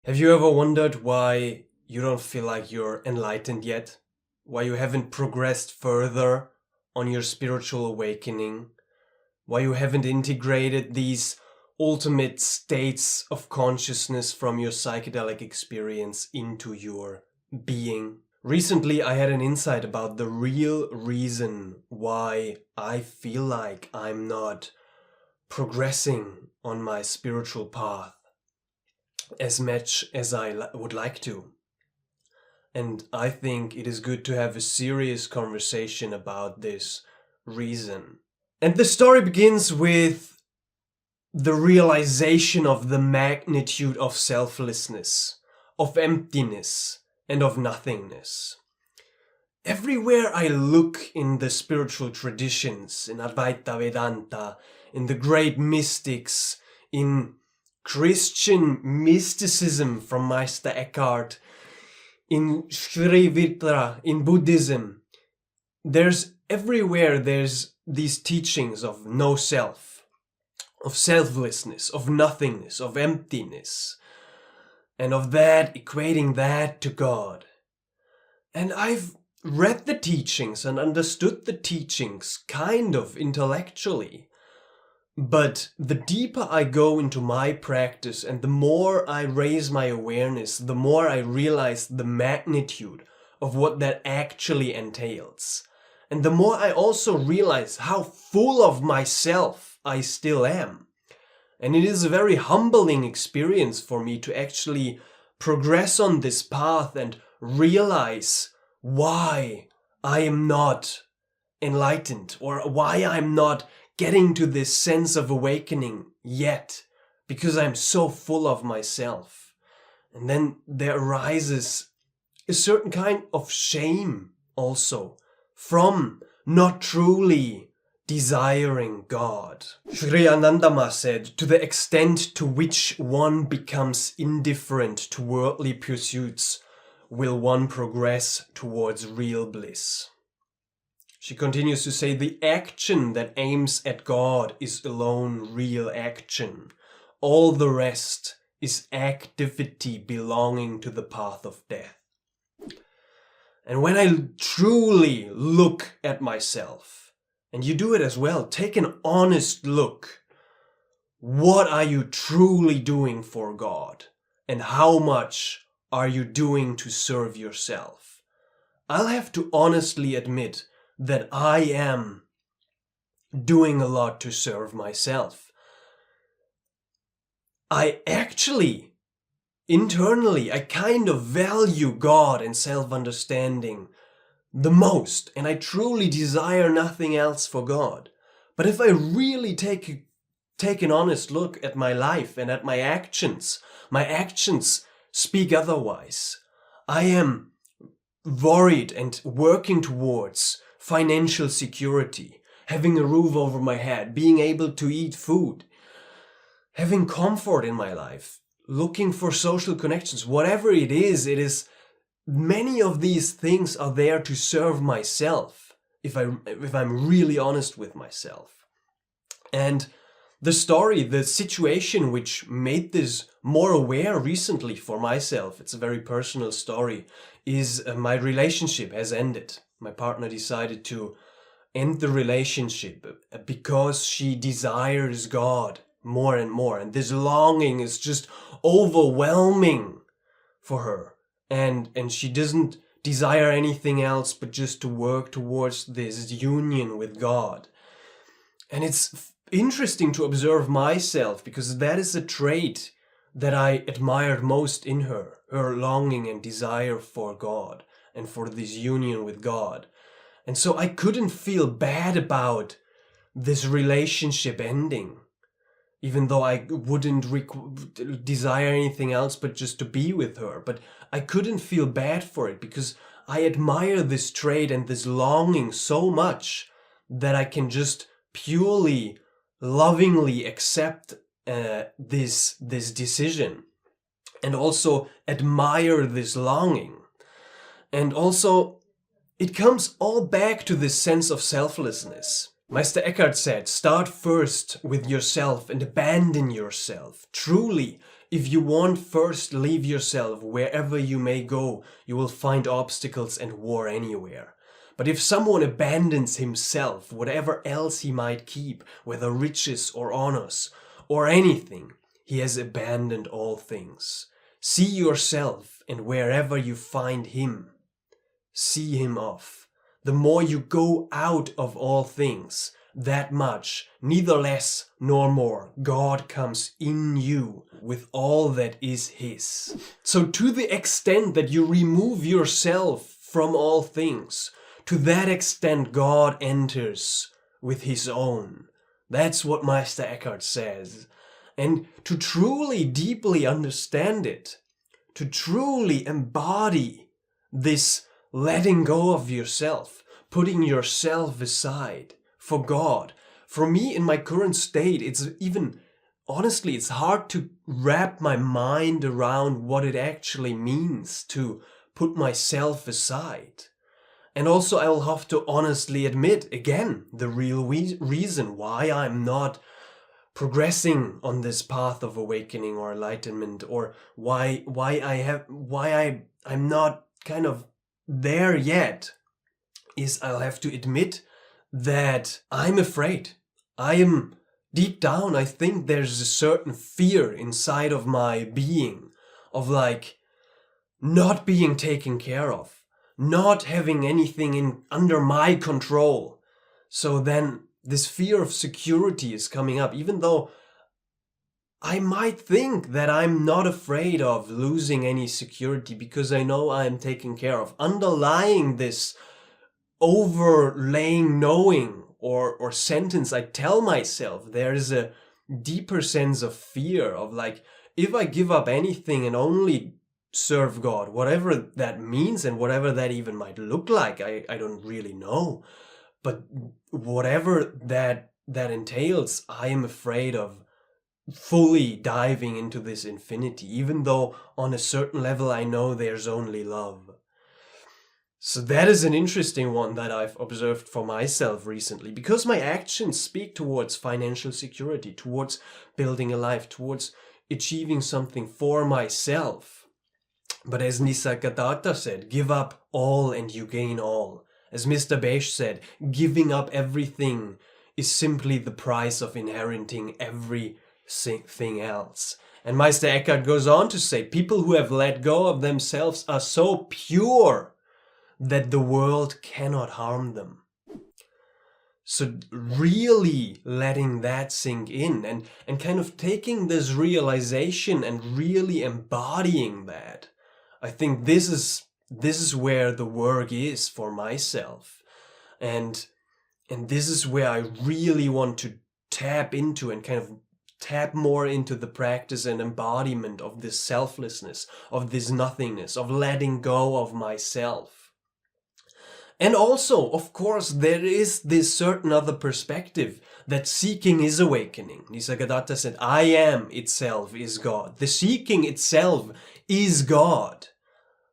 Have you ever wondered why you don't feel like you're enlightened yet? Why you haven't progressed further on your spiritual awakening? Why you haven't integrated these ultimate states of consciousness from your psychedelic experience into your being? Recently, I had an insight about the real reason why I feel like I'm not progressing on my spiritual path as much as I would like to. And I think it is good to have a serious conversation about this reason. And the story begins with the realization of the magnitude of selflessness, of emptiness, and of nothingness. Everywhere I look in the spiritual traditions, in Advaita Vedanta, in the great mystics, in Christian mysticism from Meister Eckhart, in Sri Vitra, in Buddhism, there's these teachings of no self, of selflessness, of nothingness, of emptiness, and of that, equating that to God. And I've read the teachings and understood the teachings kind of intellectually. But the deeper I go into my practice and the more I raise my awareness, the more I realize the magnitude of what that actually entails. And the more I also realize how full of myself I still am. And it is a very humbling experience for me to actually progress on this path and realize why I am not enlightened or why I'm not getting to this sense of awakening yet, because I'm so full of myself. And then there arises a certain kind of shame also from not truly desiring God. Sri Anandama said, to the extent to which one becomes indifferent to worldly pursuits, will one progress towards real bliss. She continues to say, the action that aims at God is alone real action. All the rest is activity belonging to the path of death. And when I truly look at myself, and you do it as well, take an honest look. What are you truly doing for God? And how much are you doing to serve yourself? I'll have to honestly admit that I am doing a lot to serve myself. I actually, internally, I kind of value God and self-understanding the most, and I truly desire nothing else for God. But if I really take an honest look at my life and at my actions speak otherwise. I am worried and working towards financial security, having a roof over my head, being able to eat food, having comfort in my life, looking for social connections, whatever it is many of these things are there to serve myself, if I'm really honest with myself. And the situation which made this more aware recently for myself, it's a very personal story, is my relationship has ended. My partner decided to end the relationship because she desires God more and more. And this longing is just overwhelming for her. And she doesn't desire anything else but just to work towards this union with God. And it's interesting to observe myself, because that is a trait that I admired most in her longing and desire for God and for this union with God. And so I couldn't feel bad about this relationship ending, even though I wouldn't desire anything else but just to be with her. But I couldn't feel bad for it, because I admire this trait and this longing so much that I can just purely, lovingly accept this decision, and also admire this longing. And also, it comes all back to this sense of selflessness. Meister Eckhart said, start first with yourself and abandon yourself. Truly, if you won't first leave yourself wherever you may go, you will find obstacles and war anywhere. But if someone abandons himself, whatever else he might keep, whether riches or honors or anything, he has abandoned all things. See yourself, and wherever you find him, see him off. The more you go out of all things, that much, neither less nor more, God comes in you with all that is his. So to the extent that you remove yourself from all things, to that extent God enters with his own. That's what Meister Eckhart says. And to truly, deeply understand it, to truly embody this letting go of yourself, putting yourself aside for God. For me, in my current state, honestly, it's hard to wrap my mind around what it actually means to put myself aside. And also, I will have to honestly admit, again, the real reason why I'm not progressing on this path of awakening or enlightenment, or why I'm not kind of there yet, is I'll have to admit that I'm afraid. I am deep down, I think there's a certain fear inside of my being of like not being taken care of, not having anything under my control. So then this fear of security is coming up, even though I might think that I'm not afraid of losing any security because I know I'm taken care of. Underlying this overlaying knowing or sentence I tell myself, there is a deeper sense of fear of like, if I give up anything and only serve God, whatever that means and whatever that even might look like, I don't really know. But whatever that entails, I am afraid of fully diving into this infinity, even though on a certain level I know there's only love. So that is an interesting one that I've observed for myself recently, because my actions speak towards financial security, towards building a life, towards achieving something for myself. But as Nisargadatta said, give up all and you gain all. As Mr. Beige said, giving up everything is simply the price of inheriting everything else. And Meister Eckhart goes on to say, people who have let go of themselves are so pure that the world cannot harm them. So really letting that sink in and kind of taking this realization and really embodying that, I think this is where the work is for myself. And this is where I really want to tap into and kind of tap more into the practice and embodiment of this selflessness, of this nothingness, of letting go of myself. And also, of course, there is this certain other perspective that seeking is awakening. Nisargadatta said, I am itself is God. The seeking itself is God,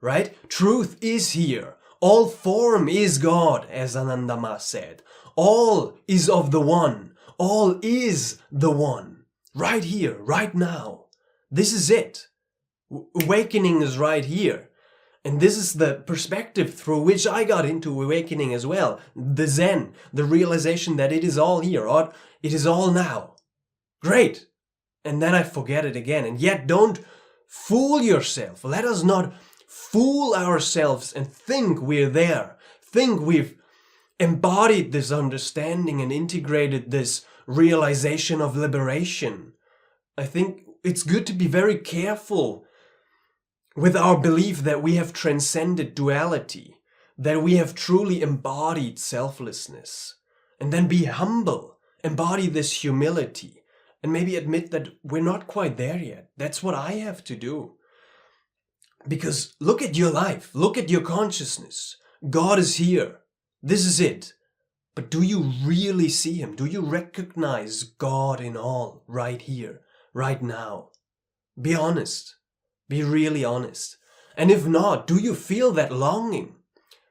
right? Truth is here. All form is God, as Anandama said. All is of the One. All is the One. Right here, right now. This is it. Awakening is right here. And this is the perspective through which I got into awakening as well. The Zen, the realization that it is all here, or it is all now. Great. And then I forget it again. And yet don't fool yourself. Let us not fool ourselves and think we're there. Think we've embodied this understanding and integrated this realization of liberation. I think it's good to be very careful with our belief that we have transcended duality, that we have truly embodied selflessness, and then be humble, embody this humility, and maybe admit that we're not quite there yet. That's what I have to do. Because look at your life, look at your consciousness. God is here. This is it. But do you really see Him? Do you recognize God in all right here, right now? Be honest. Be really honest. And if not, do you feel that longing?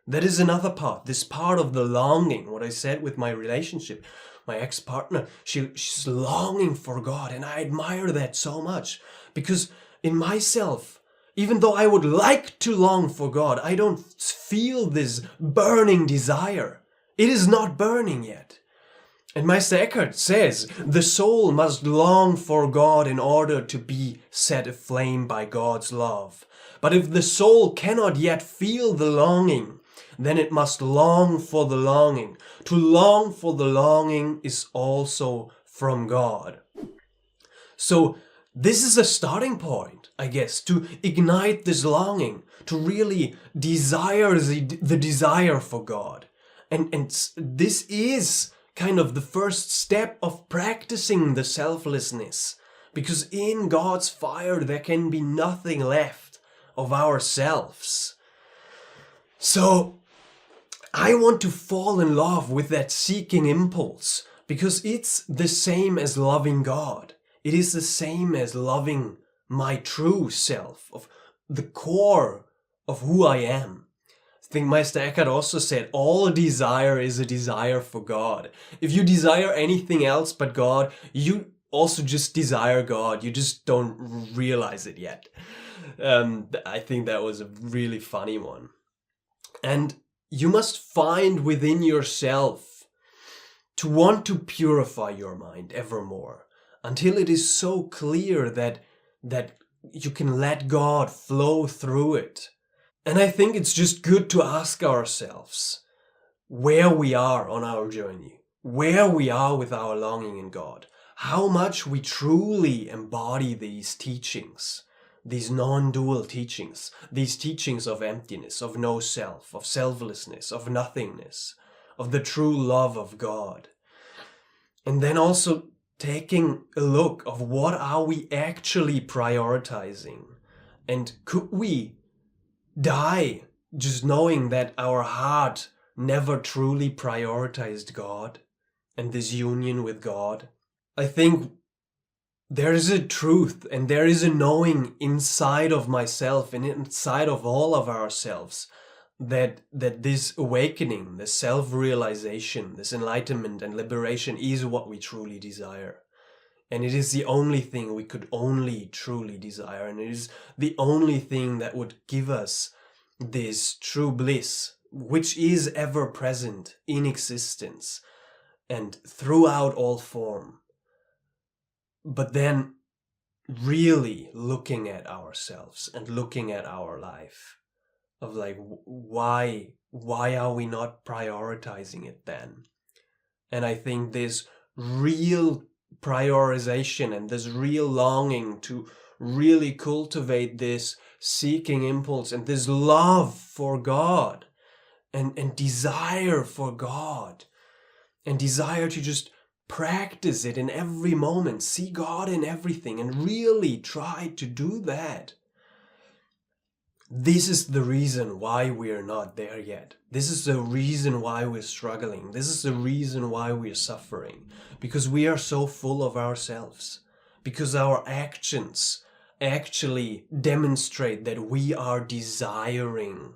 That is another part, this part of the longing, what I said with my relationship. my ex-partner, she's longing for God, and I admire that so much, because in myself, even though I would like to long for God, I don't feel this burning desire. It is not burning yet. And Meister Eckhart says the soul must long for God in order to be set aflame by God's love. But if the soul cannot yet feel the longing, then it must long for the longing. To long for the longing is also from God. So this is a starting point, I guess, to ignite this longing, to really desire the desire for God. And this is kind of the first step of practicing the selflessness, because in God's fire there can be nothing left of ourselves. So I want to fall in love with that seeking impulse, because it's the same as loving God. It is the same as loving my true self, of the core of who I am. I think Meister Eckhart also said, all desire is a desire for God. If you desire anything else but God, you also just desire God. You just don't realize it yet. I think that was a really funny one. And you must find within yourself to want to purify your mind evermore, until it is so clear that you can let God flow through it. And I think it's just good to ask ourselves where we are on our journey, where we are with our longing in God, how much we truly embody these teachings, these non-dual teachings, these teachings of emptiness, of no self, of selflessness, of nothingness, of the true love of God. And then also taking a look of what are we actually prioritizing, and could we die just knowing that our heart never truly prioritized God and this union with God? I think there is a truth and there is a knowing inside of myself and inside of all of ourselves that this awakening, this self-realization, this enlightenment and liberation is what we truly desire. And it is the only thing we could only truly desire. And it is the only thing that would give us this true bliss, which is ever present in existence and throughout all form. But then really looking at ourselves and looking at our life of like, why are we not prioritizing it then? And I think this real prioritization and this real longing to really cultivate this seeking impulse and this love for God and desire for God and desire to just practice it in every moment, see God in everything and really try to do that. This is the reason why we are not there yet. This is the reason why we're struggling. This is the reason why we're suffering. Because we are so full of ourselves. Because our actions actually demonstrate that we are desiring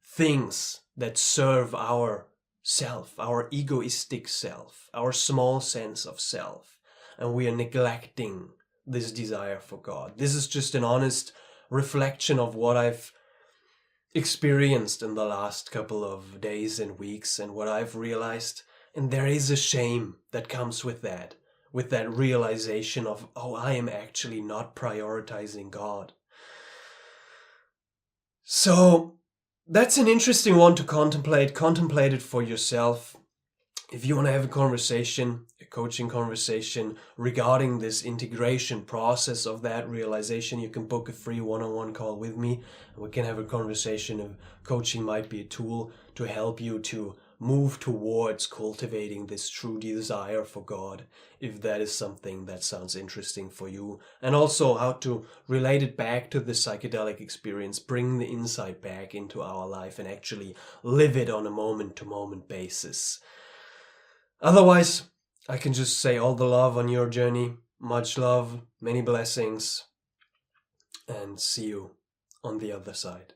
things that serve our self, our egoistic self, our small sense of self. And we are neglecting this desire for God. This is just an honest reflection of what I've experienced in the last couple of days and weeks and what I've realized. And there is a shame that comes with that realization of, oh, I am actually not prioritizing God. So that's an interesting one to contemplate. Contemplate it for yourself. If you want to have a conversation, a coaching conversation regarding this integration process of that realization, you can book a free one-on-one call with me. And we can have a conversation if coaching might be a tool to help you to move towards cultivating this true desire for God, if that is something that sounds interesting for you. And also how to relate it back to the psychedelic experience, bring the insight back into our life and actually live it on a moment-to-moment basis. Otherwise, I can just say all the love on your journey. Much love, many blessings, and see you on the other side.